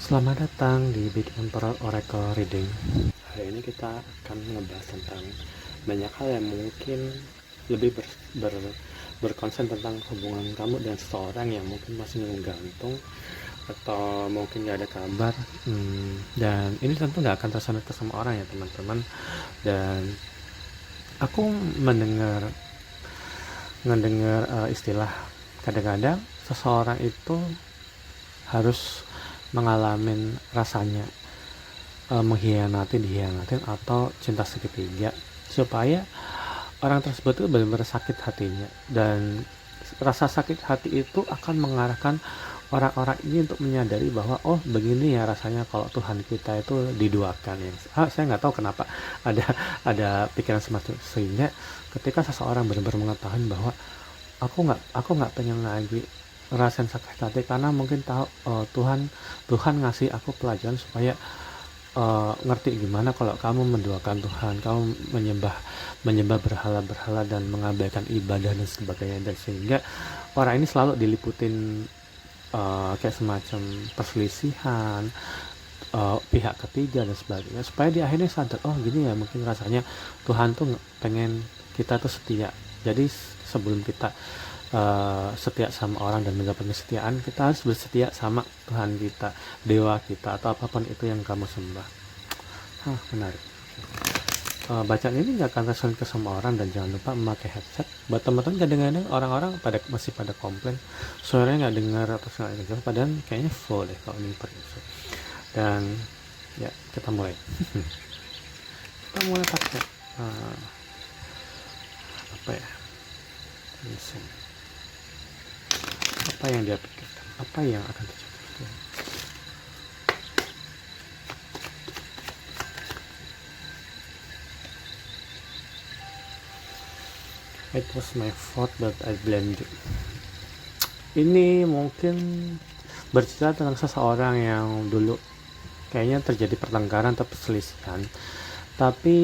Selamat datang di Big Emperor Oracle Reading. Hari ini kita akan ngebahas tentang banyak hal yang mungkin lebih berkonsen tentang hubungan kamu dan seseorang yang mungkin masih gantung atau mungkin gak ada kabar. Dan ini tentu gak akan tersampaikan ke semua orang ya teman-teman. Dan aku mendengar istilah kadang-kadang seseorang itu harus mengalami rasanya dihianatin atau cinta segitiga supaya orang tersebut itu benar-benar sakit hatinya, dan rasa sakit hati itu akan mengarahkan orang-orang ini untuk menyadari bahwa oh begini ya rasanya kalau Tuhan kita itu diduakan ya. Saya nggak tahu kenapa ada pikiran semacam, sehingga ketika seseorang benar-benar mengetahui bahwa aku nggak pengen lagi ngerasain sakit hati karena mungkin tahu Tuhan ngasih aku pelajaran supaya ngerti gimana kalau kamu mendoakan Tuhan, kamu menyembah berhala-berhala dan mengabaikan ibadah dan sebagainya, dan sehingga orang ini selalu diliputin kayak semacam perselisihan pihak ketiga dan sebagainya, supaya di akhirnya sadar oh gini ya mungkin rasanya Tuhan tuh pengen kita tuh setia. Jadi sebelum kita setia sama orang dan mendapatkan kesetiaan, kita harus bersetia sama Tuhan kita, dewa kita, atau apapun itu yang kamu sembah. Menarik. Bacaan ini gak akan tersampaikan ke semua orang, dan jangan lupa memakai headset. Buat teman-teman kadang-kadang orang-orang masih pada komplain suaranya gak dengar atau segala macam, padahal kayaknya full deh kalau ini perinsip. Dan ya kita mulai. Kita mulai pakai apa ya, apa yang dia pikirkan, apa yang akan terjadi. It was my fault but I blamed you. Ini mungkin bercerita tentang seseorang yang dulu kayaknya terjadi pertengkaran atau perselisihan, tapi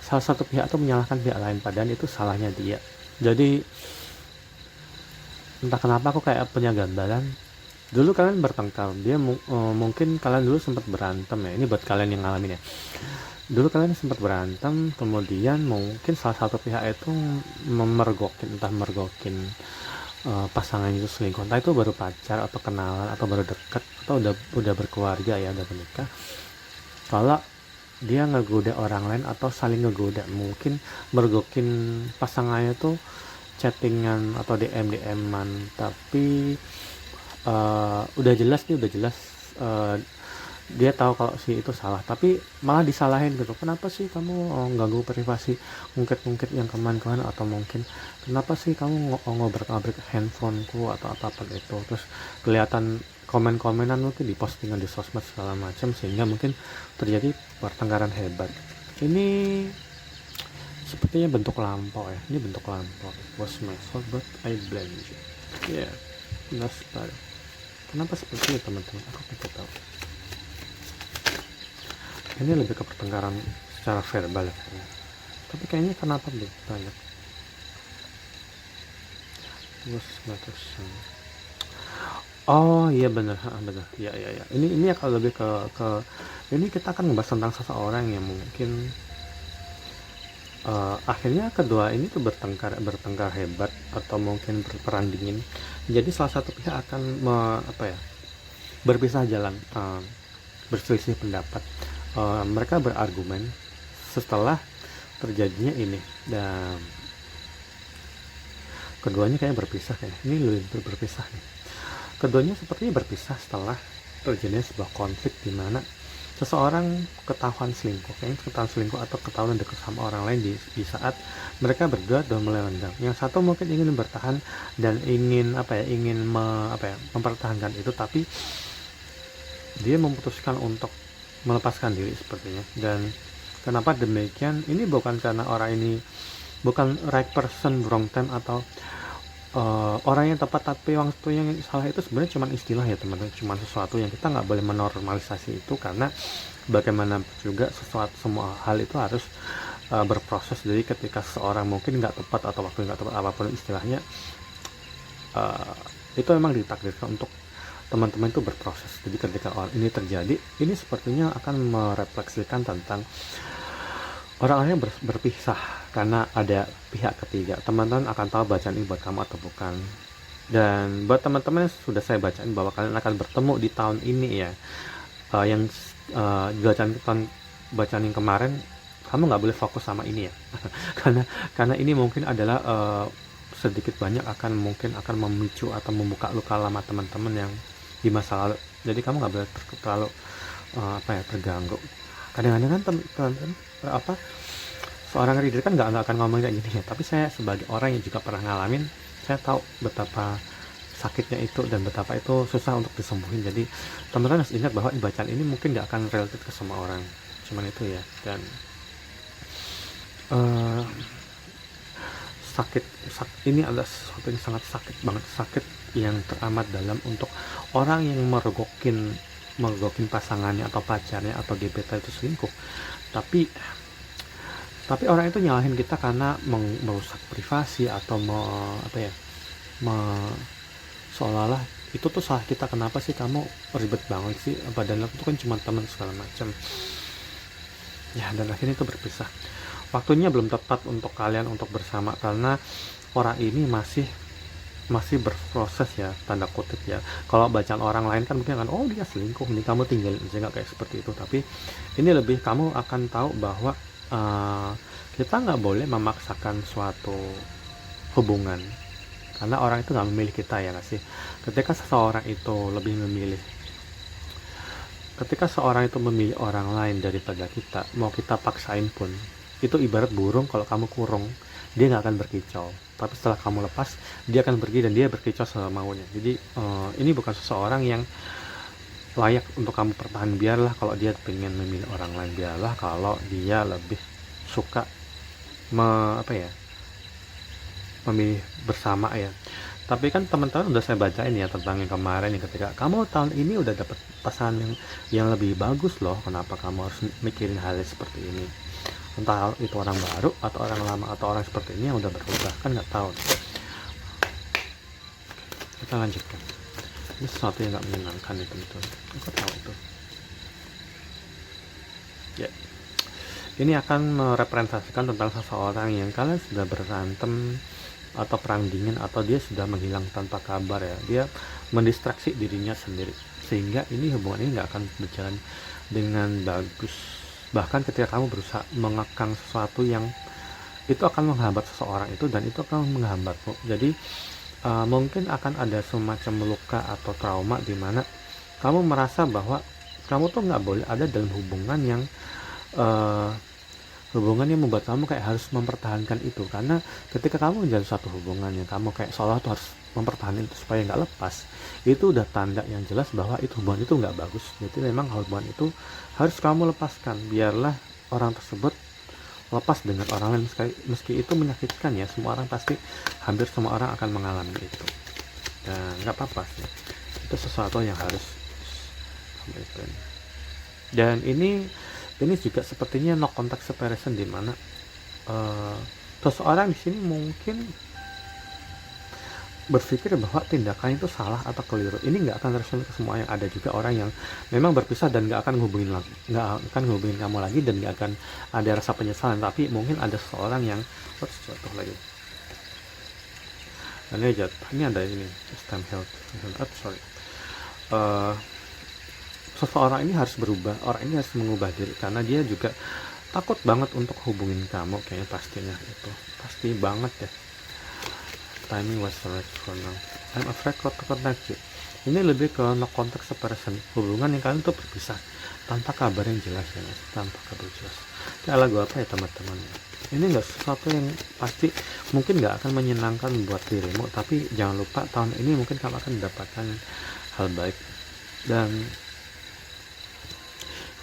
salah satu pihak itu menyalahkan pihak lain, padahal itu salahnya dia. Jadi entah kenapa aku kayak punya gambaran, dulu kalian bertengkar, dia mungkin kalian dulu sempat berantem ya, ini buat kalian yang ngalamin ya. Dulu kalian sempat berantem, kemudian mungkin salah satu pihak itu mergokin pasangan itu selingkuh, entah itu baru pacar atau kenalan atau baru dekat atau udah berkeluarga ya, udah menikah. Kalau dia ngegoda orang lain atau saling ngegoda, mungkin mergokin pasangannya tuh chattingan atau DM-an, tapi udah jelas dia tahu kalau si itu salah, tapi malah disalahin gitu. Kenapa sih kamu ganggu privasi, ngungkit yang kemarin, atau mungkin kenapa sih kamu ngobrak-ngabrik handphoneku atau apapun itu. Terus kelihatan komen-komenan mungkin di postingan di sosmed segala macam, sehingga mungkin terjadi pertengkaran hebat. Ini sepertinya bentuk lampau ya. Ini bentuk lampau. It was my fault but I blame you. Yeah, benar sekali. Kenapa seperti itu teman-teman? Aku tidak tahu. Ini lebih ke pertengkaran secara verbal ya. Tapi kayaknya kenapa banyak. It was my son. Oh iya benar. Ya. Ini akan lebih ke ini kita akan ngebahas tentang seseorang yang mungkin akhirnya kedua ini tuh bertengkar hebat atau mungkin berperang dingin. Jadi salah satu pihak akan berpisah jalan, berselisih pendapat. Mereka berargumen setelah terjadinya ini, dan keduanya kayak berpisah, ini lebih berpisah nih. Keduanya sepertinya berpisah setelah terjadinya sebuah konflik di mana seseorang ketahuan selingkuh atau ketahuan dekat sama orang lain di saat mereka berdua sudah mulai renggang. Yang satu mungkin ingin bertahan dan ingin mempertahankan itu, tapi dia memutuskan untuk melepaskan diri sepertinya. Dan kenapa demikian? Ini bukan karena orang ini bukan right person wrong time atau orang yang tepat, tapi waktu yang salah itu sebenarnya cuma istilah ya teman-teman, cuma sesuatu yang kita nggak boleh menormalisasi itu, karena bagaimana juga semua hal itu harus berproses. Jadi ketika seseorang mungkin nggak tepat atau waktu nggak tepat apapun istilahnya, itu memang ditakdirkan untuk teman-teman itu berproses. Jadi ketika ini terjadi, ini sepertinya akan merefleksikan tentang orang-orang yang berpisah karena ada pihak ketiga. Teman-teman akan tahu bacaan ini buat kamu atau bukan. Dan buat teman-teman yang sudah saya bacain bahwa kalian akan bertemu di tahun ini ya, yang bacaan yang kemarin, kamu nggak boleh fokus sama ini ya. karena ini mungkin adalah sedikit banyak mungkin akan memicu atau membuka luka lama teman-teman yang di masa lalu. Jadi kamu nggak boleh terlalu terganggu. Kadang-kadang kan teman-teman seorang reader kan nggak akan ngomong kayak gini ya, tapi saya sebagai orang yang juga pernah ngalamin, saya tahu betapa sakitnya itu dan betapa itu susah untuk disembuhin. Jadi teman-teman harus ingat bahwa bacaan ini mungkin nggak akan related ke semua orang, cuman itu ya. Dan ini adalah sesuatu yang sangat sakit banget, sakit yang teramat dalam untuk orang yang merogokin pasangannya atau pacarnya atau gebetan itu selingkuh. Tapi orang itu nyalahin kita karena merusak privasi atau seolah-olah itu tuh salah kita. Kenapa sih kamu ribet banget sih, padahal aku tuh kan cuma teman segala macam ya. Dan akhirnya itu berpisah. Waktunya belum tepat untuk kalian untuk bersama karena orang ini masih berproses ya, tanda kutip ya. Kalau bacaan orang lain kan mungkin akan, oh dia selingkuh nih, kamu tinggalin aja, nggak kayak seperti itu. Tapi ini lebih kamu akan tahu bahwa kita nggak boleh memaksakan suatu hubungan karena orang itu nggak memilih kita ya nggak sih. Ketika seorang itu memilih orang lain daripada kita, mau kita paksain pun, itu ibarat burung kalau kamu kurung, dia nggak akan berkicau. Tapi setelah kamu lepas, dia akan pergi dan dia berkicau semaunya. Jadi ini bukan seseorang yang layak untuk kamu pertahankan. Biarlah kalau dia pengen memilih orang lain, biarlah kalau dia lebih suka memilih bersama ya. Tapi kan teman-teman udah saya bacain ya tentang yang kemarin, yang ketika kamu tahun ini udah dapet pasangan yang lebih bagus loh, kenapa kamu harus mikirin hal seperti ini? Entah itu orang baru atau orang lama atau orang seperti ini yang udah berubah, kan nggak tahu. Kita lanjutkan. Ini sesuatu yang nggak menyenangkan itu betul. Aku tahu itu. Ya. Ini akan merepresentasikan tentang seseorang yang kalian sudah berantem atau perang dingin, atau dia sudah menghilang tanpa kabar ya. Dia mendistraksi dirinya sendiri sehingga ini hubungan ini nggak akan berjalan dengan bagus. Bahkan ketika kamu berusaha mengekang sesuatu yang itu akan menghambat seseorang itu, dan itu akan menghambatmu. Jadi mungkin akan ada semacam luka atau trauma di mana kamu merasa bahwa kamu tuh nggak boleh ada dalam hubungan yang membuat kamu kayak harus mempertahankan itu. Karena ketika kamu menjalin suatu hubungan yang kamu kayak seolah tuh harus mempertahankan itu supaya nggak lepas, itu udah tanda yang jelas bahwa itu hubungan itu nggak bagus. Jadi memang hubungan itu harus kamu lepaskan. Biarlah orang tersebut lepas dengan orang lain, meski itu menyakitkan ya. Hampir semua orang akan mengalami itu, dan nggak apa-apa sih, itu sesuatu yang harus. Dan ini juga sepertinya no contact separation, di mana seseorang di sini mungkin berpikir bahwa tindakan itu salah atau keliru. Ini nggak akan terus ke semua yang ada. Juga orang yang memang berpisah dan nggak akan ngehubungin kamu lagi, dan nggak akan ada rasa penyesalan. Tapi mungkin ada seseorang yang jatuh lagi. Dan ini ada ini system health. Seseorang ini harus berubah. Orang ini harus mengubah diri karena dia juga takut banget untuk hubungin kamu. Kayaknya pastinya itu pasti banget ya. Timing was right for now. I'm afraid to connect you. Ini lebih ke no contact separation, hubungan yang kalian tuh berpisah tanpa kabar yang jelas ya, tanpa kabar jelas. Kayak lagu apa ya teman-teman? Ini nggak sesuatu yang pasti mungkin nggak akan menyenangkan buat dirimu, tapi jangan lupa tahun ini mungkin kamu akan mendapatkan hal baik. Dan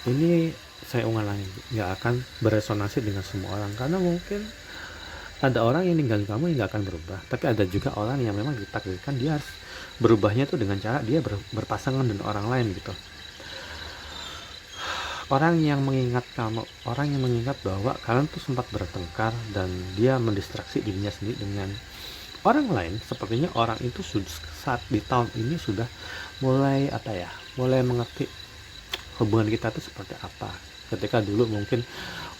ini saya ulang lagi, nggak akan beresonansi dengan semua orang, karena mungkin ada orang yang ninggalin kamu yang nggak akan berubah. Tapi ada juga orang yang memang ditakdirkan dia harus berubahnya tuh dengan cara dia berpasangan dengan orang lain gitu. Orang yang mengingat kamu, orang yang mengingat bahwa kalian tuh sempat bertengkar, dan dia mendistraksi dirinya sendiri dengan orang lain sepertinya orang itu sudah saat di tahun ini sudah mulai mulai mengerti hubungan kita itu seperti apa. Ketika dulu mungkin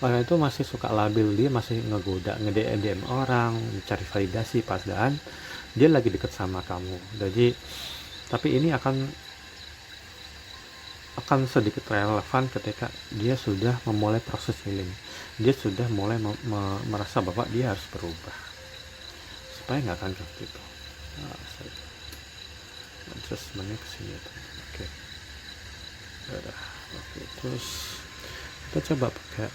orang itu masih suka labil, dia masih ngegoda, nge-DM orang, mencari validasi, padahal dia lagi deket sama kamu. Jadi tapi ini akan sedikit relevan ketika dia sudah memulai proses healing. Dia sudah mulai merasa bahwa dia harus berubah supaya nggak akan seperti itu. Adjustmentnya kesini ya, oke. Udah, oke. Terus kita coba pakai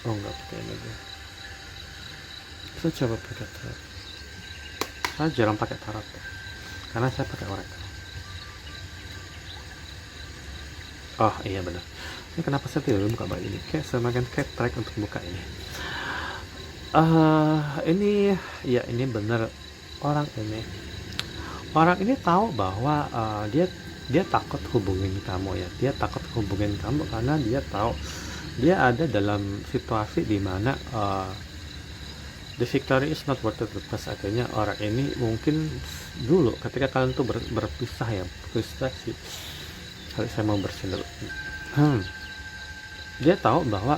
nggak pakai ini deh. Kita coba pakai tarot. Saya jarang pakai tarot ya, karena saya pakai oracle. Oh iya benar. Ini kenapa saya tidak buka bayi ini? Kayak semakin track untuk buka ini. Ini benar, orang ini tahu bahwa dia takut hubungin kamu ya. Dia takut hubungin kamu karena dia tahu dia ada dalam situasi di mana the victory is not worth it. Plus akhirnya orang ini mungkin dulu ketika kalian tuh berpisah ya, frustasi. Kalau saya mau bersin dulu. Dia tahu bahwa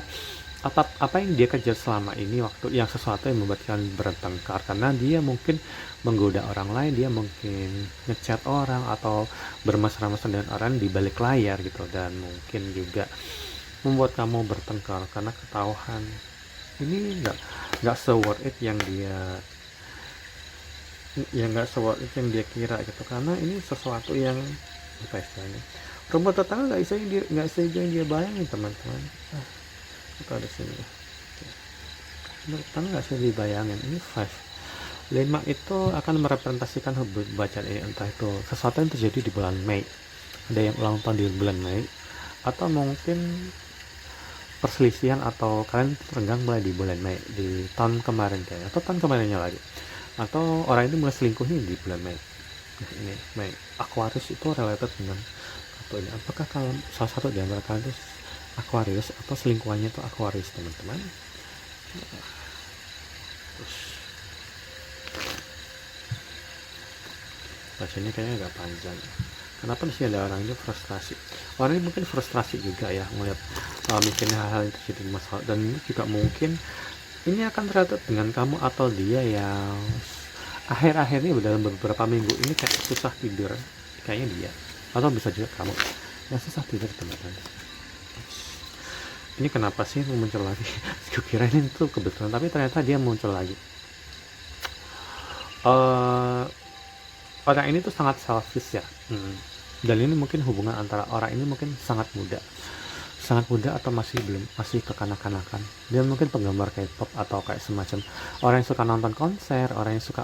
apa yang dia kerja selama ini, waktu yang sesuatu yang membuat kalian bertengkar, karena dia mungkin menggoda orang lain, dia mungkin ngechat orang atau bermesra-mesra dengan orang di balik layar gitu, dan mungkin juga membuat kamu bertengkar karena ketahuan ini nggak se-worth it yang dia kira gitu, karena ini sesuatu yang apa istilahnya, rumah tetangga nggak bisa yang dia bayangin teman-teman. Kita ada sini ya. Rumah tetangga nggak bisa dibayangin. Ini 5 itu akan merepresentasikan bacaan ini, entah itu sesuatu yang terjadi di bulan Mei, ada yang ulang tahun di bulan Mei, atau mungkin perselisihan atau kalian renggang mulai di bulan Mei di tahun kemarin kayaknya, atau tahun kemarinnya lagi, atau orang itu mulai selingkuhnya di bulan Mei. Nah ini Mei. Aquarius itu related dengan kartu ini. Apakah kalau salah satu di antara kalian itu Aquarius atau selingkuhannya itu Aquarius teman-teman? Bacanya kayaknya agak panjang. Kenapa di sini ada orang ini frustrasi? Orang ini mungkin frustrasi juga ya melihat mungkin hal-hal yang terjadi di masalah, dan ini juga mungkin ini akan terlihat dengan kamu atau dia yang akhir-akhir ini dalam beberapa minggu ini kayak susah tidur, kayaknya dia, atau bisa juga kamu yang susah tidur teman-teman. Ini kenapa sih muncul lagi? Gue kira ini tuh kebetulan, tapi ternyata dia muncul lagi. Orang ini tuh sangat selfish ya. Dan ini mungkin hubungan antara orang ini mungkin sangat muda atau masih kekanak-kanakan. Dia mungkin penggemar K-pop atau kayak semacam orang yang suka nonton konser, orang yang suka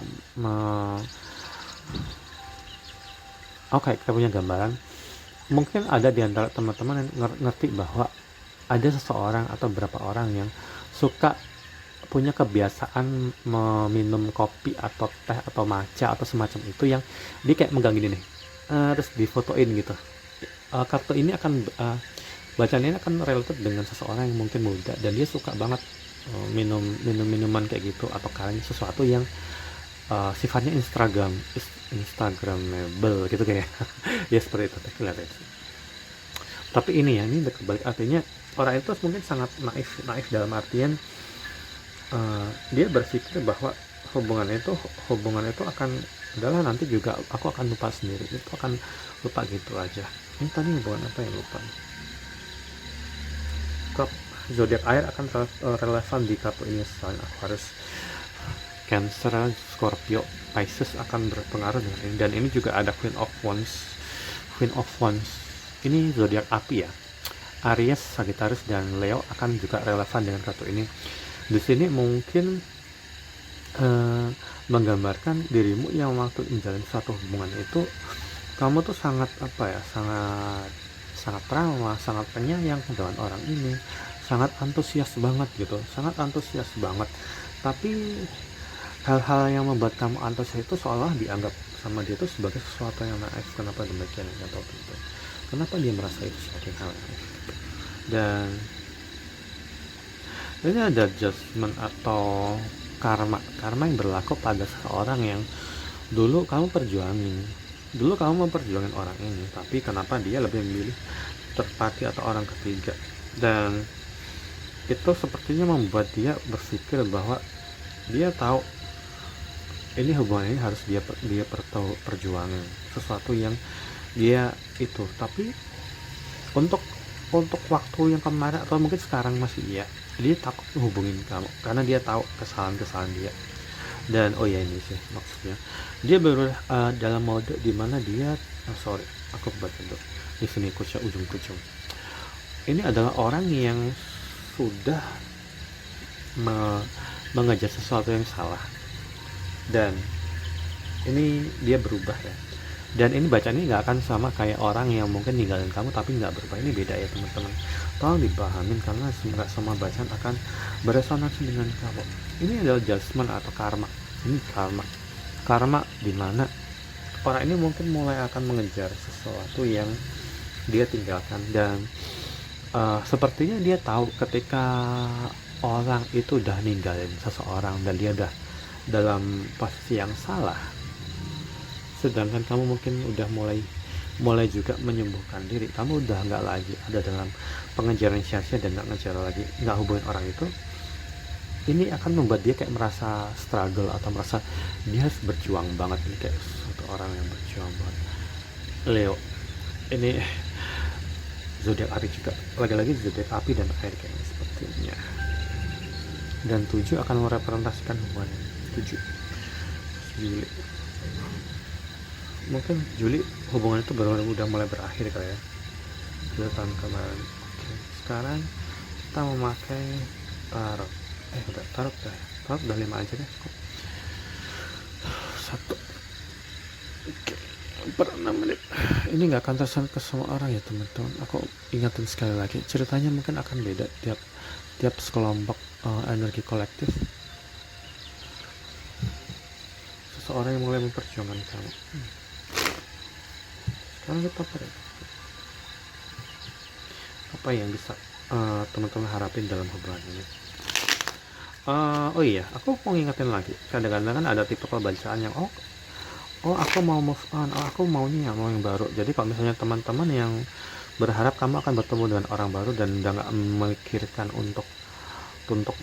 kita punya gambaran. Mungkin ada di antara teman-teman yang ngerti bahwa ada seseorang atau beberapa orang yang suka punya kebiasaan meminum kopi atau teh atau matcha atau semacam itu, yang dia kayak megang gini nih, terus difotoin gitu. Kartu ini akan bacaan ini akan related dengan seseorang yang mungkin muda dan dia suka banget minuman kayak gitu, atau kalian sesuatu yang sifatnya instagramable gitu kayak ya seperti itu kelihatan. Tapi ini kebalik, artinya orang itu mungkin sangat naif dalam artian dia berpikir bahwa hubungan itu akan adalah nanti juga aku akan lupa sendiri, itu akan lupa gitu aja. Ini tadi hubungan apa yang lupa? Zodiak air akan relevan di kartu ini selain Aquarius, Cancer, Scorpio, Pisces akan berpengaruh dengan ini. Dan ini juga ada Queen of Wands. Ini zodiak api ya. Aries, Sagittarius, dan Leo akan juga relevan dengan kartu ini. Di sini mungkin menggambarkan dirimu yang waktu menjalani suatu hubungan itu kamu tuh sangat ramah, sangat penyayang dengan orang ini, sangat antusias banget. Tapi hal-hal yang membuat kamu antusias itu seolah dianggap sama dia itu sebagai sesuatu yang naif. Kenapa demikian? Nggak tahu tentu. Kenapa dia merasa itu sebagai hal naif? Dan Ini ada judgment atau karma yang berlaku pada seseorang yang dulu kamu perjuangin. Dulu kamu memperjuangin orang ini, tapi kenapa dia lebih memilih terpati atau orang ketiga, dan itu sepertinya membuat dia berpikir bahwa dia tahu ini hubungan ini harus dia perjuangin sesuatu yang dia itu, tapi untuk waktu yang kemarin atau mungkin sekarang masih dia takut hubungin kamu karena dia tahu kesalahan dia. Dan oh ya, ini sih maksudnya dia baru dalam mode dimana dia sorry, aku baca dulu di sini ujung kucing. Ini adalah orang yang sudah mengejar sesuatu yang salah, dan ini dia berubah ya. Dan ini bacaan ini nggak akan sama kayak orang yang mungkin ninggalin kamu tapi nggak berubah. Ini beda ya teman-teman, tolong dipahamin karena nggak semua bacaan akan beresonansi dengan kamu. Ini adalah judgment atau karma. Ini karma dimana orang ini mungkin mulai akan mengejar sesuatu yang dia tinggalkan, dan sepertinya dia tahu ketika orang itu udah ninggalin seseorang dan dia udah dalam posisi yang salah, sedangkan kamu mungkin udah mulai juga menyembuhkan diri, kamu udah nggak lagi ada dalam pengejaran sia-sia dan nggak hubungin orang itu. Ini akan membuat dia kayak merasa struggle atau merasa dia harus berjuang banget, ini kayak suatu orang yang berjuang banget. Leo ini zodiak api juga, lagi-lagi zodiak api dan air kayaknya sepertinya. Dan 7 akan merepresentasikan hubungan 7 Juli. Mungkin Juli hubungan itu baru udah mulai berakhir kali ya, Juli tahun kemarin. Oke, sekarang kita memakai tarot. Tarot udah 5 aja deh. 1. Oke, per 6 menit. Ini nggak akan tersan ke semua orang ya teman-teman. Aku ingatin sekali lagi, ceritanya mungkin akan beda tiap sekelompok energi kolektif. Seseorang yang mulai memperjuangkan kamu. Sekarang kita apa yang bisa teman-teman harapin dalam hubungan ini. Oh iya, aku mau ngingetin lagi, kadang-kadang kan ada tipe bacaan yang aku mau move on, aku maunya mau yang baru. Jadi kalau misalnya teman-teman yang berharap kamu akan bertemu dengan orang baru dan udah nggak memikirkan untuk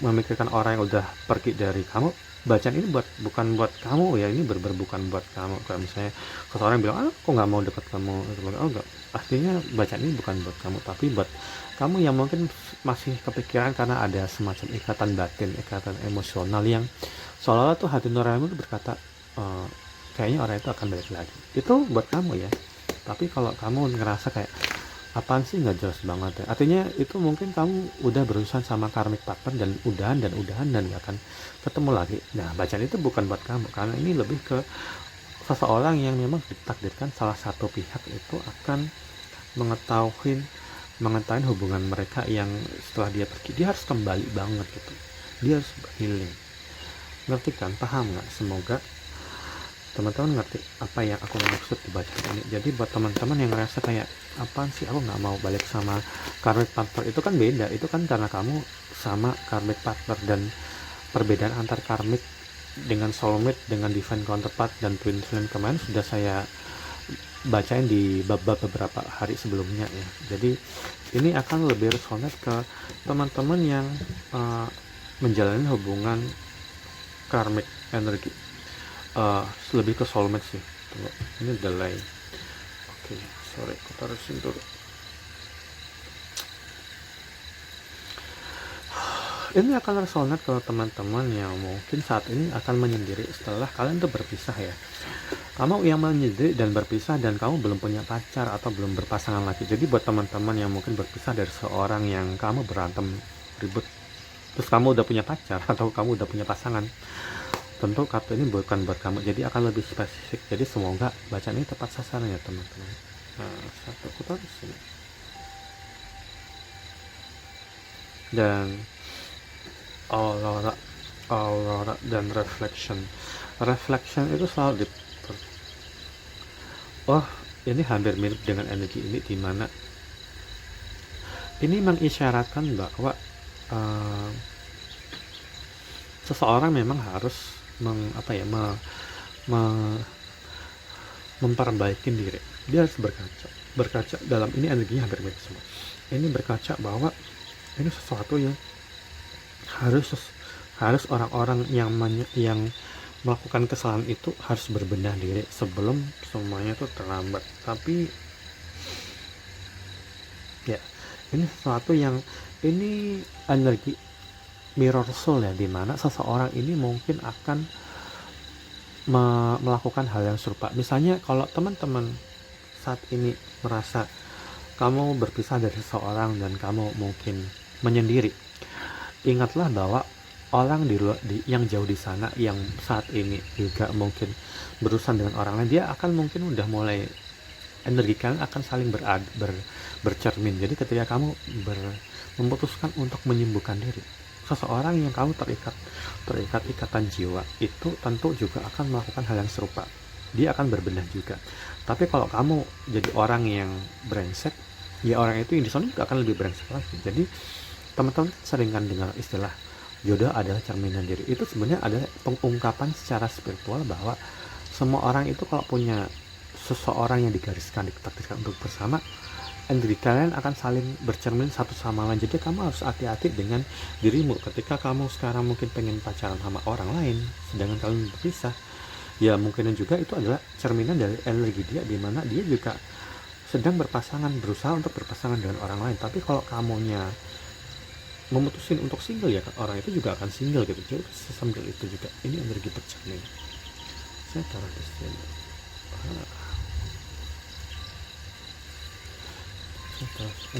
memikirkan orang yang udah pergi dari kamu, bacaan ini bukan buat kamu ya. Ini bukan buat kamu. Kayak misalnya seseorang bilang aku nggak mau dekat kamu, enggak, artinya bacaan ini bukan buat kamu, tapi buat kamu yang mungkin masih kepikiran karena ada semacam ikatan batin, ikatan emosional yang seolah-olah tuh hati nuranimu berkata kayaknya orang itu akan balik lagi. Itu buat kamu ya. Tapi kalau kamu ngerasa kayak apaan sih, nggak jelas banget ya, artinya itu mungkin kamu udah berurusan sama karmic partner dan udahan dan nggak akan ketemu lagi. Nah, bacaan itu bukan buat kamu karena ini lebih ke seseorang yang memang ditakdirkan salah satu pihak itu akan mengetahui hubungan mereka yang setelah dia pergi dia harus kembali banget gitu, dia harus healing. Ngerti kan, paham nggak? Semoga teman-teman ngerti apa yang aku maksud di bacaan ini. Jadi buat teman-teman yang ngerasa kayak apaan sih aku nggak mau balik sama karmic partner, itu kan beda, itu kan karena kamu sama karmic partner, dan perbedaan antar karmic dengan soulmate dengan divine counterpart dan twin flame kemarin sudah saya bacain di bab-bab beberapa hari sebelumnya ya. Jadi ini akan lebih resonate ke teman-teman yang menjalani hubungan karmic energi, lebih ke soulmate sih. Tunggu, ini delay. Oke, sorry, aku taruhin dulu. Ini akan resonate ke teman-teman yang mungkin saat ini akan menyendiri setelah kalian tuh berpisah ya. Kamu yang menyendiri dan berpisah dan kamu belum punya pacar atau belum berpasangan lagi. Jadi buat teman-teman yang mungkin berpisah dari seorang yang kamu berantem ribut, terus kamu udah punya pacar atau kamu udah punya pasangan, tentu kartu ini bukan buat kamu, jadi akan lebih spesifik. Jadi semoga bacaan ini tepat sasaran ya teman-teman. Nah, satu aku taruh di sini. Dan aurora dan reflection itu selalu ini hampir mirip dengan energi ini, dimana ini mengisyaratkan bahwa seseorang memang harus memperbaiki diri. Dia harus berkaca dalam ini, energinya hampir mirip semua. Ini berkaca bahwa ini sesuatu yang harus orang-orang yang melakukan kesalahan itu harus berbenah diri sebelum semuanya itu terlambat. Tapi ya, ini sesuatu yang ini energi mirror soul ya, dimana seseorang ini mungkin akan melakukan hal yang serupa. Misalnya kalau teman-teman saat ini merasa kamu berpisah dari seseorang dan kamu mungkin menyendiri, ingatlah bahwa orang yang jauh di sana yang saat ini juga mungkin berurusan dengan orang lain, dia akan mungkin udah mulai, energi kalian akan saling bercermin. Jadi ketika kamu memutuskan untuk menyembuhkan diri, seseorang yang kamu terikat ikatan jiwa itu tentu juga akan melakukan hal yang serupa. Dia akan berbenah juga. Tapi kalau kamu jadi orang yang brengsek, ya orang itu yang di sana juga akan lebih brengsek lagi. Jadi teman-teman sering kan dengar istilah jodoh adalah cerminan diri. Itu sebenarnya adalah pengungkapan secara spiritual bahwa semua orang itu kalau punya seseorang yang digariskan, ditakdirkan untuk bersama, energi kalian akan saling bercermin satu sama lain. Jadi kamu harus hati-hati dengan dirimu ketika kamu sekarang mungkin pengen pacaran sama orang lain sedangkan kalian berpisah. Ya mungkin juga itu adalah cerminan dari energi dia, dimana dia juga sedang berusaha untuk berpasangan dengan orang lain. Tapi kalau kamunya memutusin untuk single, ya orang itu juga akan single gitu. Jadi sesambil itu juga ini energi bercermin. Saya taruh di sini.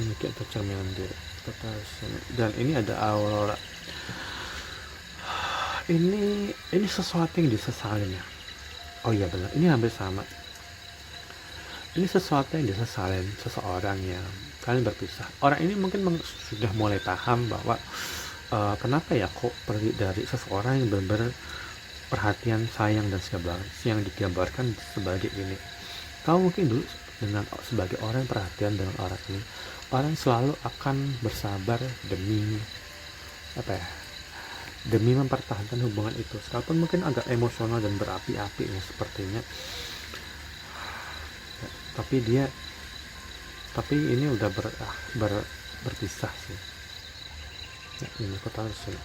Energi atau cerminan diri. Dan ini ada aurora. Ini sesuatu yang disesalin ya. Oh iya benar, ini hampir sama. Ini sesuatu yang disesalin seseorang yang kalian berpisah. Orang ini mungkin sudah mulai paham bahwa kenapa ya kok pergi dari seseorang yang benar-benar perhatian, sayang dan segala yang digambarkan sebagai ini. Kamu mungkin dulu sebagai orang yang perhatian dengan orang ini, orang selalu akan bersabar demi mempertahankan hubungan itu, sekalipun mungkin agak emosional dan berapi-api ya sepertinya. Ya, tapi ini udah berpisah sih. Ya, ini aku tahu sih.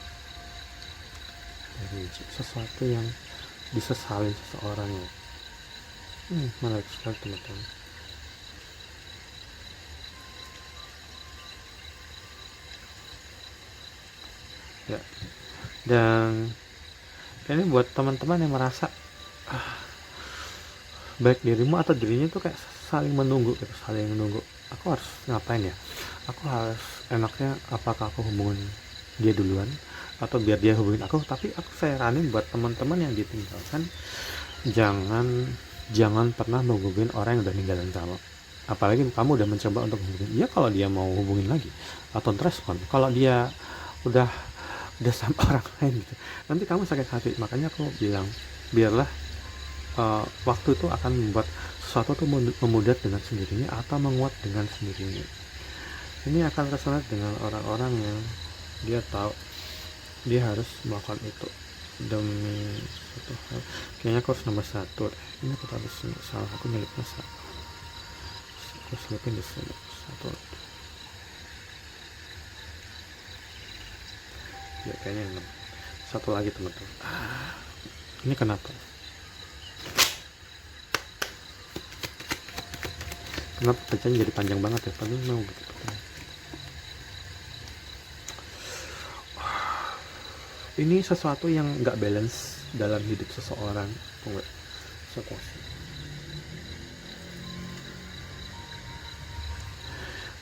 Dari sesuatu yang disesali seseorang ya. Menarik sekali teman-teman. Ya. Dan ini buat teman-teman yang merasa baik dirimu atau dirinya tuh kayak saling menunggu. Aku harus ngapain ya? Aku harus enaknya apakah aku hubungin dia duluan atau biar dia hubungin aku? Tapi aku saranin buat teman-teman yang ditinggalkan, jangan pernah menghubungin orang yang udah ninggalin kamu. Apalagi kamu udah mencoba untuk hubungin. Ya kalau dia mau hubungin lagi atau respon, kalau dia udah sama orang lain gitu, nanti kamu sakit hati. Makanya aku bilang biarlah waktu itu akan membuat sesuatu tuh memudat dengan sendirinya atau menguat dengan sendirinya. Ini akan resonate dengan orang-orang yang dia tahu dia harus melakukan itu demi satu hal. Kayaknya aku harus nomor 1 deh. Ini aku taruh sini, salah aku nyelipnya salah. Aku selipin di sini 1. Ya kayaknya 6. 1 lagi teman-teman. Ini kenapa bacanya jadi panjang banget ya, padahal mau begitu. Ini sesuatu yang nggak balance dalam hidup seseorang.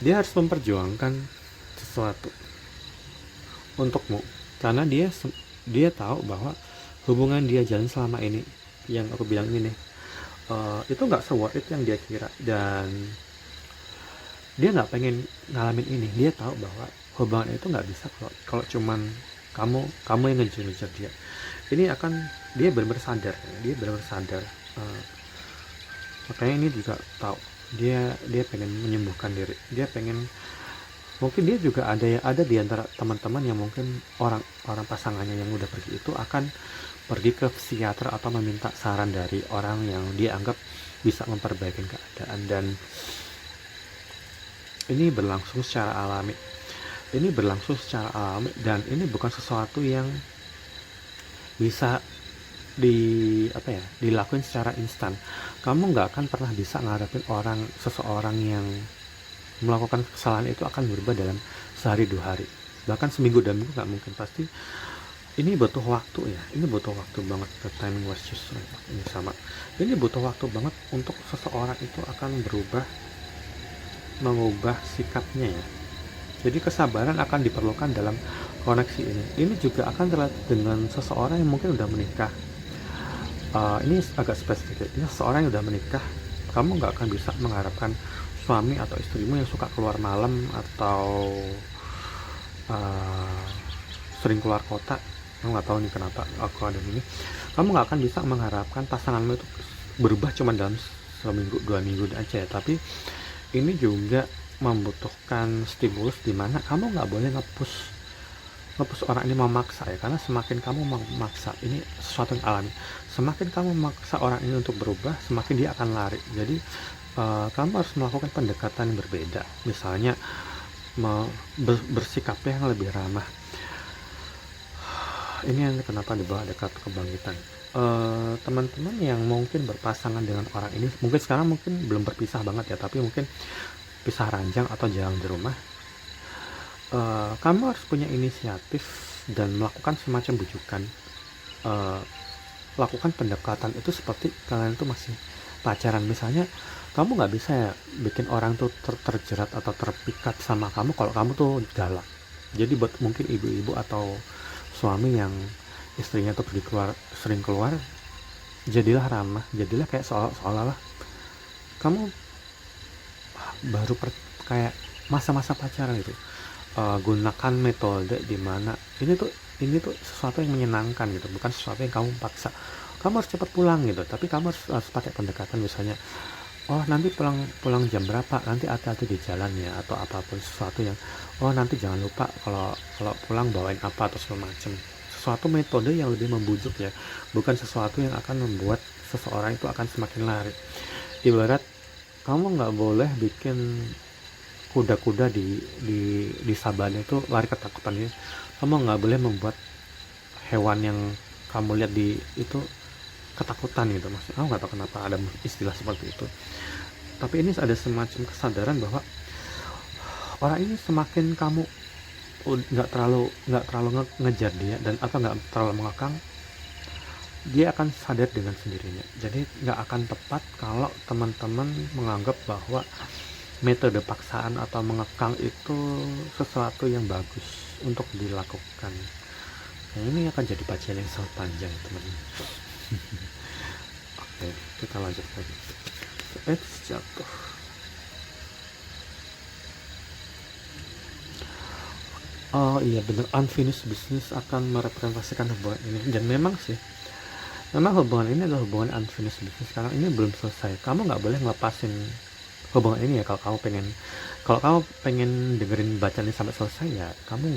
Dia harus memperjuangkan sesuatu untukmu karena dia tahu bahwa hubungan dia jalan selama ini yang aku bilang ini nih, itu nggak se-worth it yang dia kira, dan dia nggak pengen ngalamin ini. Dia tahu bahwa hubungan itu nggak bisa kalau cuman kamu yang ngejar dia. Ini akan dia benar-benar sadar, makanya ini juga tahu dia pengen menyembuhkan diri, dia pengen Mungkin dia juga ada di antara teman-teman yang mungkin orang pasangannya yang udah pergi itu akan pergi ke psikiater atau meminta saran dari orang yang dia anggap bisa memperbaiki keadaan, dan ini berlangsung secara alami. Dan ini bukan sesuatu yang bisa dilakuin secara instan. Kamu nggak akan pernah bisa ngadepin seseorang yang melakukan kesalahan itu akan berubah dalam sehari 2 hari, bahkan seminggu dan minggu nggak mungkin. Pasti ini butuh waktu ya, ini butuh waktu banget. The timing was just right. Ini butuh waktu banget untuk seseorang itu akan mengubah sikapnya ya. Jadi kesabaran akan diperlukan dalam koneksi ini. Ini juga akan terlihat dengan seseorang yang mungkin udah menikah. Ini agak spesifik. Ini seseorang yang udah menikah. Kamu nggak akan bisa mengharapkan suami atau istrimu yang suka keluar malam atau sering keluar kota. Aku nggak tahu nih kenapa aku ada ini. Kamu nggak akan bisa mengharapkan pasanganmu itu berubah cuma dalam seminggu 2 minggu aja ya. Tapi ini juga membutuhkan stimulus di mana kamu nggak boleh ngepush orang ini memaksa ya, karena semakin kamu memaksa, ini sesuatu yang alami, semakin kamu memaksa orang ini untuk berubah, semakin dia akan lari. Jadi kamu harus melakukan pendekatan yang berbeda, misalnya bersikapnya yang lebih ramah. Ini yang kenapa dibawa ada kartu kebangkitan. Teman-teman yang mungkin berpasangan dengan orang ini, mungkin sekarang mungkin belum berpisah banget ya, tapi mungkin pisah ranjang atau jalan di rumah, kamu harus punya inisiatif dan melakukan semacam bujukan. Lakukan pendekatan itu seperti kalian tuh masih pacaran. Misalnya kamu nggak bisa ya bikin orang tuh terjerat atau terpikat sama kamu kalau kamu tuh galak. Jadi buat mungkin ibu-ibu atau suami yang istrinya tuh sering keluar, jadilah ramah, jadilah kayak seolah-olah kamu baru kayak masa-masa pacaran gitu. Gunakan metode dimana ini tuh sesuatu yang menyenangkan gitu, bukan sesuatu yang kamu paksa. Kamu harus cepat pulang gitu, tapi kamu harus pakai pendekatan, misalnya nanti pulang jam berapa, nanti hati-hati di jalan ya, atau apapun sesuatu yang nanti jangan lupa kalau pulang bawain apa atau segala macam. Sesuatu metode yang lebih membujuk ya, bukan sesuatu yang akan membuat seseorang itu akan semakin lari. Ibarat kamu nggak boleh bikin kuda-kuda di sabana itu lari ketakutan ya. Kamu nggak boleh membuat hewan yang kamu lihat di itu ketakutan gitu. Maksudnya aku nggak tahu kenapa ada istilah seperti itu, tapi ini ada semacam kesadaran bahwa orang ini semakin kamu nggak terlalu ngejar dia dan atau nggak terlalu mengekang, dia akan sadar dengan sendirinya. Jadi nggak akan tepat kalau teman-teman menganggap bahwa metode paksaan atau mengekang itu sesuatu yang bagus untuk dilakukan. Nah, ini akan jadi bagian yang sangat panjang teman-teman. Oke, kita lanjut lagi. Jatuh. Oh iya benar, unfinished business akan merepresentasikan hubungan ini. Dan memang hubungan ini adalah hubungan unfinished business, karena ini belum selesai. Kamu nggak boleh ngelepasin hubungan ini ya. Kalau kamu pengen dengerin bacaan ini sampai selesai ya, kamu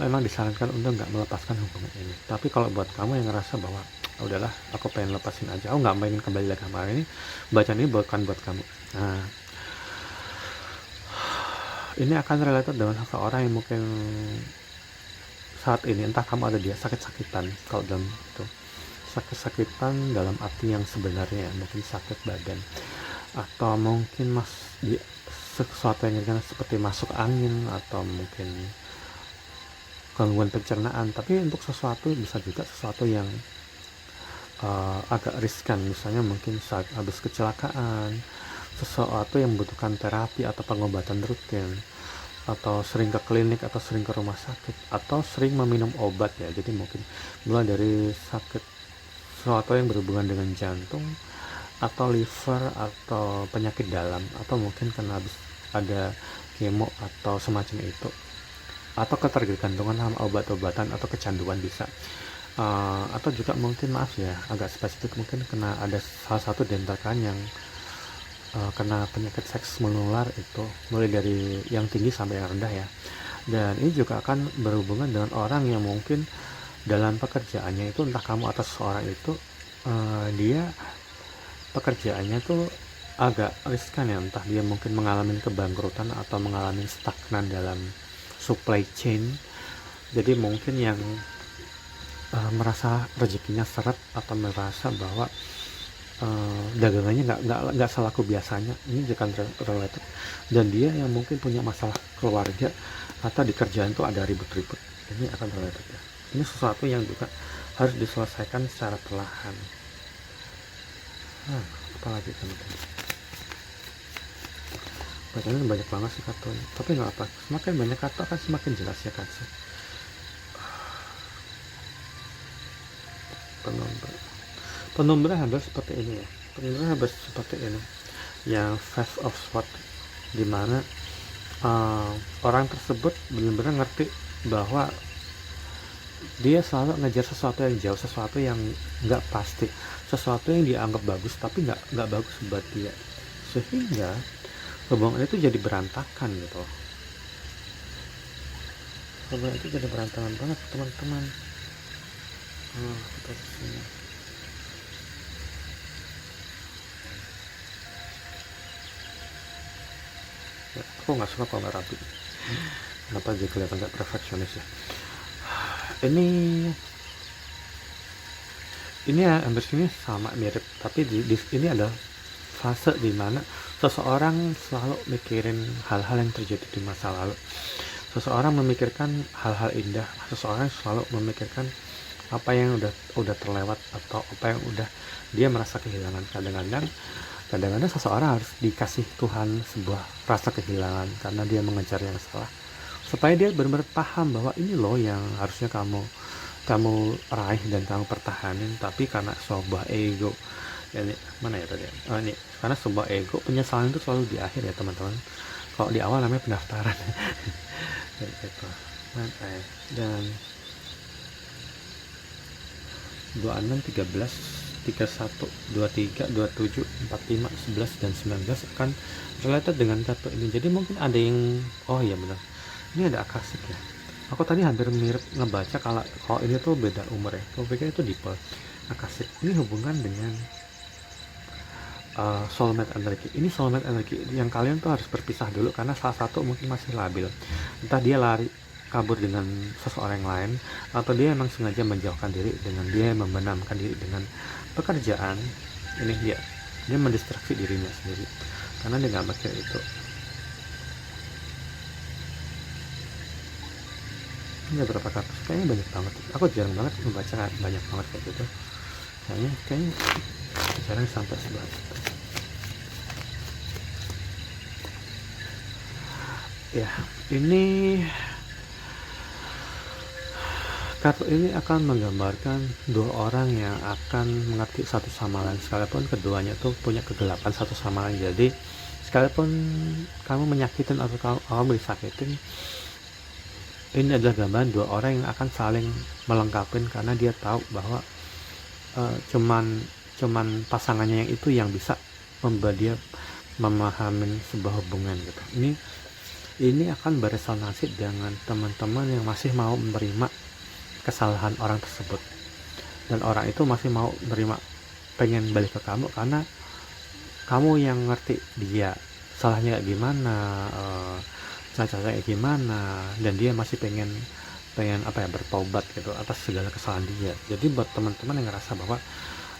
emang disarankan untuk nggak melepaskan hubungan ini. Tapi kalau buat kamu yang ngerasa bahwa udahlah aku pengen lepasin aja, aku nggak pengen kembali lagi sama ini, bacaan ini bukan buat kamu. Nah, ini akan related dengan seseorang yang mungkin saat ini, entah kamu ada dia sakit-sakitan, kalau dalam itu sakit-sakitan dalam arti yang sebenarnya, mungkin sakit badan, atau mungkin sesuatu yang ringan seperti masuk angin, atau mungkin gangguan pencernaan. Tapi untuk sesuatu bisa juga sesuatu yang agak riskan, misalnya mungkin saat habis kecelakaan, sesuatu yang membutuhkan terapi atau pengobatan rutin, atau sering ke klinik atau sering ke rumah sakit, atau sering meminum obat ya. Jadi mungkin mulai dari sakit sesuatu yang berhubungan dengan jantung atau liver atau penyakit dalam, atau mungkin karena habis ada kemo atau semacam itu, atau ketergantungan sama obat-obatan atau kecanduan bisa. Atau juga mungkin agak spesifik, mungkin kena ada salah satu di antara kalian yang kena penyakit seks menular itu mulai dari yang tinggi sampai yang rendah ya. Dan ini juga akan berhubungan dengan orang yang mungkin dalam pekerjaannya itu, entah kamu atau seseorang itu, dia pekerjaannya tuh agak riskan ya, entah dia mungkin mengalami kebangkrutan atau mengalami stagnan dalam supply chain. Jadi mungkin yang merasa rezekinya seret atau merasa bahwa dagangannya nggak selaku biasanya, ini juga related. Dan dia yang mungkin punya masalah keluarga atau di kerjaan tuh ada ribut-ribut, ini akan related ya. Ini sesuatu yang juga harus diselesaikan secara perlahan. Apalagi teman-teman, bacanya banyak banget sih kartunya, tapi nggak apa, semakin banyak kartu akan semakin jelas ya kan sih. Penumbra hampir seperti ini ya, penumbra hampir seperti ini yang Five of Swords, dimana orang tersebut benar-benar ngerti bahwa dia selalu ngejar sesuatu yang jauh, sesuatu yang nggak pasti, sesuatu yang dianggap bagus tapi nggak bagus buat dia, sehingga hubungan itu jadi berantakan gitu. Hubungan itu jadi berantakan banget teman-teman. Kita sini. Ya, aku nggak suka kalau nggak rapi. Kenapa jadi kelihatan kayak perfeksionis ya? Ini ya hampir sini sama mirip, tapi di ini ada fase dimana seseorang selalu mikirin hal-hal yang terjadi di masa lalu. Seseorang memikirkan hal-hal indah, seseorang selalu memikirkan apa yang udah terlewat atau apa yang udah dia merasa kehilangan. Kadang-kadang seseorang harus dikasih Tuhan sebuah rasa kehilangan karena dia mengejar yang salah, supaya dia benar-benar paham bahwa ini loh yang harusnya kamu raih dan kamu pertahanin, tapi karena sebuah ego, ini mana ya tadi? Ini karena sebuah ego, penyesalan itu selalu di akhir ya teman-teman. Kalau di awal namanya pendaftaran. Gitu. Dan 26, 13, 31, 23, 27, 45, 11, dan 19 akan related dengan kartu ini. Jadi mungkin ada yang, oh iya benar, ini ada akasik ya. Aku tadi hampir mirip ngebaca kalau ini tuh beda umur ya. Aku pikir itu dipe akasik. Ini hubungan dengan soulmate energi. Ini soulmate energi yang kalian tuh harus berpisah dulu karena salah satu mungkin masih labil. Entah dia lari kabur dengan seseorang lain, atau dia emang sengaja menjauhkan diri dengan dia membenamkan diri dengan pekerjaan. Ini dia mendistraksi dirinya sendiri karena dia nggak mikir itu. Ini ada berapa kartu? Kayaknya banyak banget. Aku jarang banget membaca banyak banget kayak gitu. Kayaknya jarang sampai sebanyak itu. Ya, ini kartu ini akan menggambarkan dua orang yang akan mengerti satu sama lain, sekalipun keduanya tuh punya kegelapan satu sama lain. Jadi sekalipun kamu menyakitin atau kamu disakitin, ini adalah gambaran dua orang yang akan saling melengkapi karena dia tahu bahwa cuman pasangannya yang itu yang bisa membuat dia memahami sebuah hubungan gitu. Ini akan beresonansi dengan teman-teman yang masih mau menerima kesalahan orang tersebut, dan orang itu masih mau menerima, pengen balik ke kamu karena kamu yang ngerti dia salahnya kayak gimana, caranya kayak gimana, dan dia masih pengen bertobat gitu atas segala kesalahan dia. Jadi buat teman-teman yang ngerasa bahwa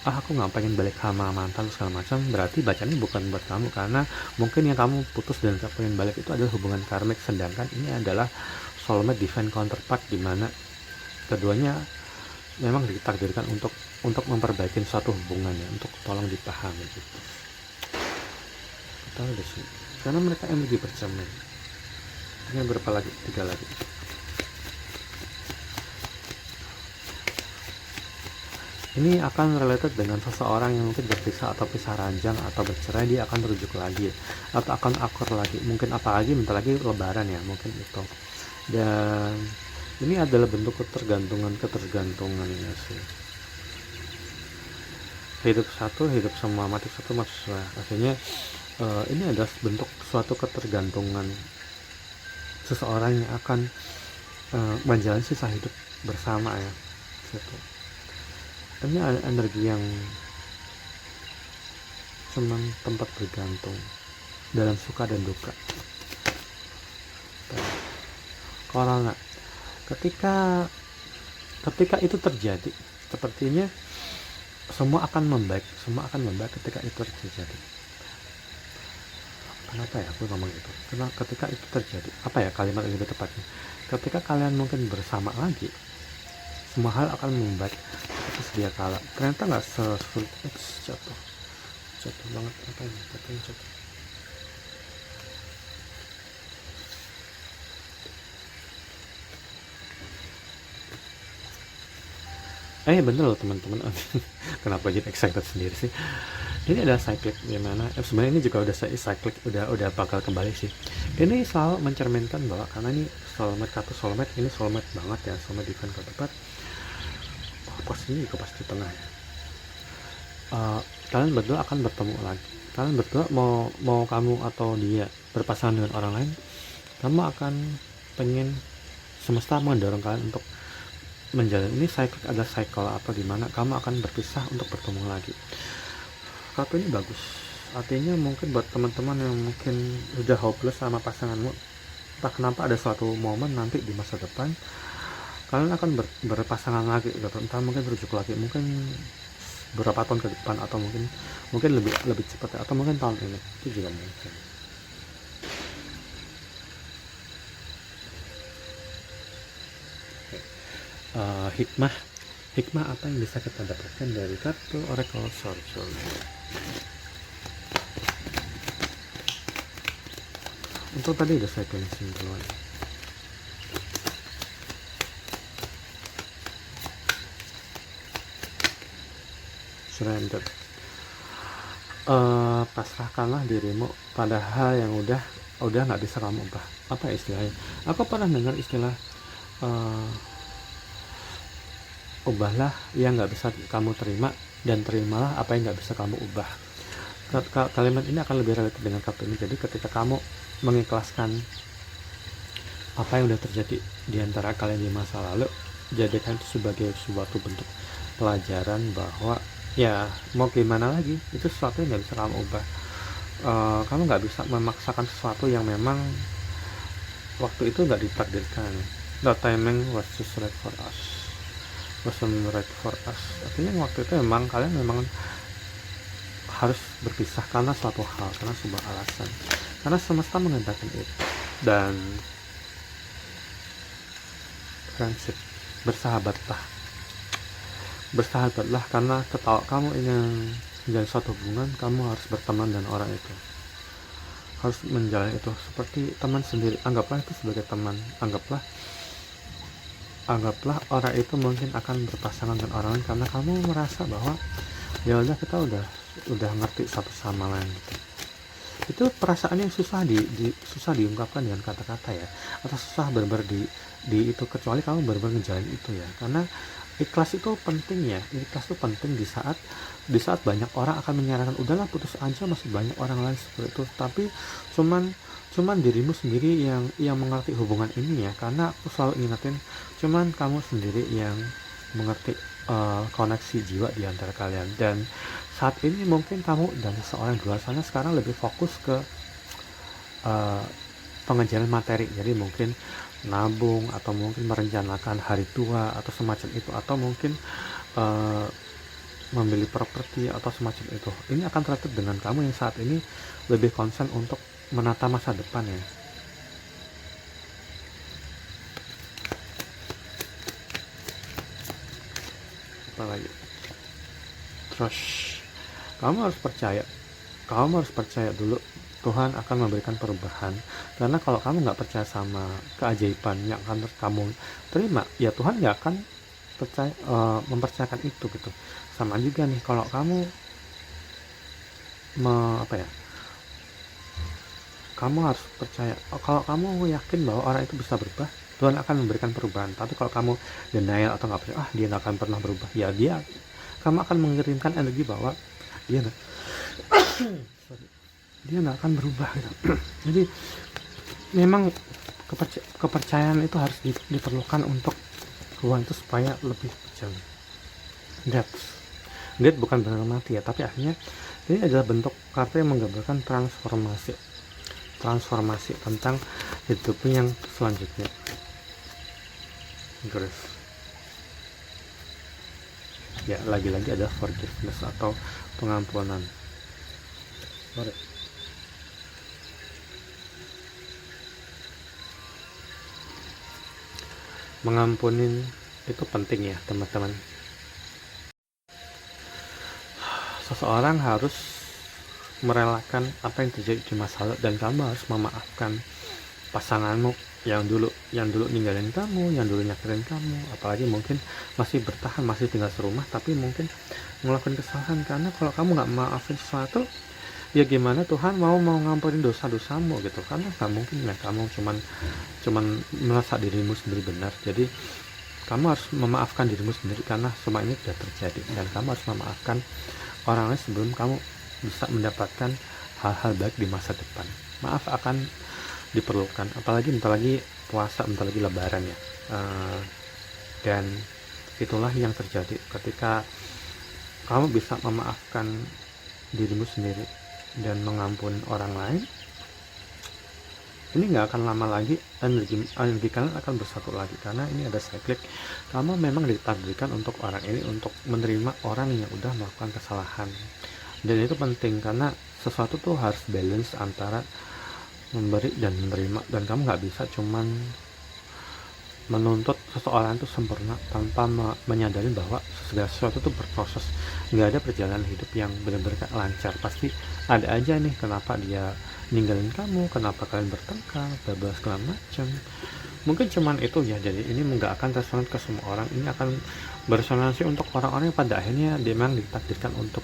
aku nggak pengen balik sama mantan segala macam, berarti bacanya bukan buat kamu, karena mungkin yang kamu putus dan gak pengen balik itu adalah hubungan karmik, sedangkan ini adalah soulmate divine counterpart, dimana keduanya memang ditakdirkan untuk memperbaiki suatu hubungan ya, untuk tolong dipahami gitu. Kita udah sih, karena mereka energi bercermin. Ini berapa lagi? 3 lagi. Ini akan related dengan seseorang yang mungkin berpisah atau pisah ranjang atau bercerai, dia akan merujuk lagi atau akan akur lagi, mungkin apa lagi bentar lagi lebaran ya, mungkin itu. Dan ini adalah bentuk ketergantungan ya sih. Hidup satu, hidup semua, mati satu, mati semua. Akhirnya ini adalah bentuk suatu ketergantungan seseorang yang akan menjalani sisa hidup bersama ya. Gitu. Ini ada energi yang cuman tempat bergantung dalam suka dan duka. Corona, ketika itu terjadi, sepertinya semua akan membaik ketika itu terjadi. Kenapa ya aku ngomong itu? Karena ketika itu terjadi, apa ya kalimat yang lebih tepatnya? Ketika kalian mungkin bersama lagi, semua hal akan membaik seperti sedia kala. Ternyata nggak sesulit jatuh banget apa ini? Jatuh. Bener loh teman-teman. Kenapa jadi excited sendiri sih? Ini adalah cyclic, dimana sebenarnya ini juga udah cyclic, udah bakal kembali sih. Ini selalu mencerminkan bahwa karena ini soulmate, kata soulmate ini soulmate banget ya, soulmate divine kalau tepat. Posisinya juga pas di tengah ya. Kalian berdua akan bertemu lagi. Kalian berdua mau kamu atau dia berpasangan dengan orang lain, kamu akan pengen semesta mendorong kalian untuk menjalani ini cycle, ada cycle atau dimana kamu akan berpisah untuk bertemu lagi. Kartu ini bagus, artinya mungkin buat teman-teman yang mungkin udah hopeless sama pasanganmu, entah kenapa ada suatu momen nanti di masa depan kalian akan berpasangan lagi gitu, entah mungkin rujuk lagi, mungkin beberapa tahun ke depan atau mungkin lebih cepat ya, atau mungkin tahun ini itu juga mungkin. Hikmah apa yang bisa kita dapatkan dari kartu Oracle Sorcerer? Untuk tadi udah saya cleansing duluan. Surrender. Pasrahkanlah dirimu pada hal yang udah nggak bisa kamu ubah. Apa istilahnya? Aku pernah dengar istilah ubahlah yang nggak bisa kamu terima dan terimalah apa yang nggak bisa kamu ubah. Kalimat ini akan lebih relatif dengan kartu ini. Jadi ketika kamu mengikhlaskan apa yang udah terjadi di antara kalian di masa lalu, jadikan itu sebagai suatu bentuk pelajaran bahwa ya mau gimana lagi, itu sesuatu yang nggak bisa kamu ubah. Kamu nggak bisa memaksakan sesuatu yang memang waktu itu nggak ditakdirkan. The timing was just right for us. Wasn't right for us. Artinya waktu itu memang kalian harus berpisah karena suatu hal, karena sebuah alasan, karena semesta menghendaki itu. Dan friendship, bersahabatlah karena kamu ingin menjalin suatu hubungan, kamu harus berteman dengan orang itu, harus menjalani itu seperti teman sendiri. Anggaplah itu sebagai teman. Anggaplah orang itu mungkin akan berpasangan dengan orang lain karena kamu merasa bahwa ya udah kita udah ngerti satu sama lain gitu. Itu perasaan yang susah diungkapkan dengan kata-kata ya, atau susah benar-benar di itu, kecuali kamu benar-benar ngejalanin itu ya. Karena ikhlas itu penting ya. Ikhlas itu penting di saat banyak orang akan menyarankan udahlah putus aja, masih banyak orang lain seperti itu. Tapi cuman dirimu sendiri yang mengerti hubungan ini ya. Karena aku selalu ingetin, cuman kamu sendiri yang mengerti koneksi jiwa di antara kalian. Dan saat ini mungkin kamu dan seorang di luar sana sekarang lebih fokus ke pengejaran materi. Jadi mungkin nabung, atau mungkin merencanakan hari tua atau semacam itu, atau mungkin membeli properti atau semacam itu. Ini akan tertutup dengan kamu yang saat ini lebih concern untuk menata masa depan ya. Apalagi trust, kamu harus percaya dulu Tuhan akan memberikan perubahan. Karena kalau kamu nggak percaya sama keajaiban yang akan kamu terima, ya Tuhan nggak akan mempercayakan itu gitu. Sama juga nih kalau kamu kamu harus percaya, kalau kamu yakin bahwa orang itu bisa berubah, Tuhan akan memberikan perubahan. Tapi kalau kamu denial atau nggak percaya, dia nggak akan pernah berubah, ya kamu akan mengirimkan energi bahwa dia dia nggak akan berubah gitu. Jadi memang kepercayaan itu harus diperlukan untuk hubungan itu supaya lebih jauh. Death bukan benar mati ya, tapi artinya ini adalah bentuk kartu yang menggambarkan transformasi tentang hidupnya yang selanjutnya. Grief. Ya, lagi-lagi ada forgiveness atau pengampunan. Mengampunin itu penting ya teman-teman. Seseorang harus merelakan apa yang terjadi di masa lalu, dan kamu harus memaafkan pasanganmu yang dulu ninggalin kamu, yang dulu nyakitin kamu, apalagi mungkin masih bertahan, masih tinggal serumah tapi mungkin ngelakuin kesalahan. Karena kalau kamu nggak maafin sesuatu, ya gimana Tuhan mau ngampunin dosa-dosamu gitu. Karena nggak mungkin ya kamu cuman merasa dirimu sendiri benar. Jadi kamu harus memaafkan dirimu sendiri karena semua ini sudah terjadi, dan kamu harus memaafkan orang lain sebelum kamu bisa mendapatkan hal-hal baik di masa depan. Maaf akan diperlukan, apalagi bentar lagi puasa, bentar lagi lebaran ya. Dan itulah yang terjadi ketika kamu bisa memaafkan dirimu sendiri dan mengampuni orang lain. Ini nggak akan lama lagi energi kalian akan bersatu lagi, karena ini ada cyclic. Kamu memang ditakdirkan untuk orang ini untuk menerima orang yang udah melakukan kesalahan, dan itu penting karena sesuatu tuh harus balance antara memberi dan menerima, dan kamu nggak bisa cuman menuntut seseorang itu sempurna tanpa menyadari bahwa segala sesuatu itu berproses. Nggak ada perjalanan hidup yang benar-benar lancar, pasti ada aja nih kenapa dia ninggalin kamu, kenapa kalian bertengkar, bla segala macam. Mungkin cuman itu ya. Jadi ini nggak akan tersonan ke semua orang, ini akan beresonansi untuk orang-orang yang pada akhirnya dia memang ditakdirkan untuk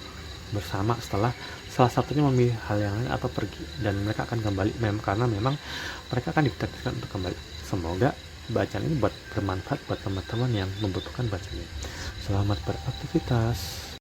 bersama setelah salah satunya memilih hal yang lain atau pergi, dan mereka akan kembali karena memang mereka akan ditakdirkan untuk kembali. Semoga bacaan ini bermanfaat buat teman-teman yang membutuhkan bacaan ini. Selamat beraktivitas.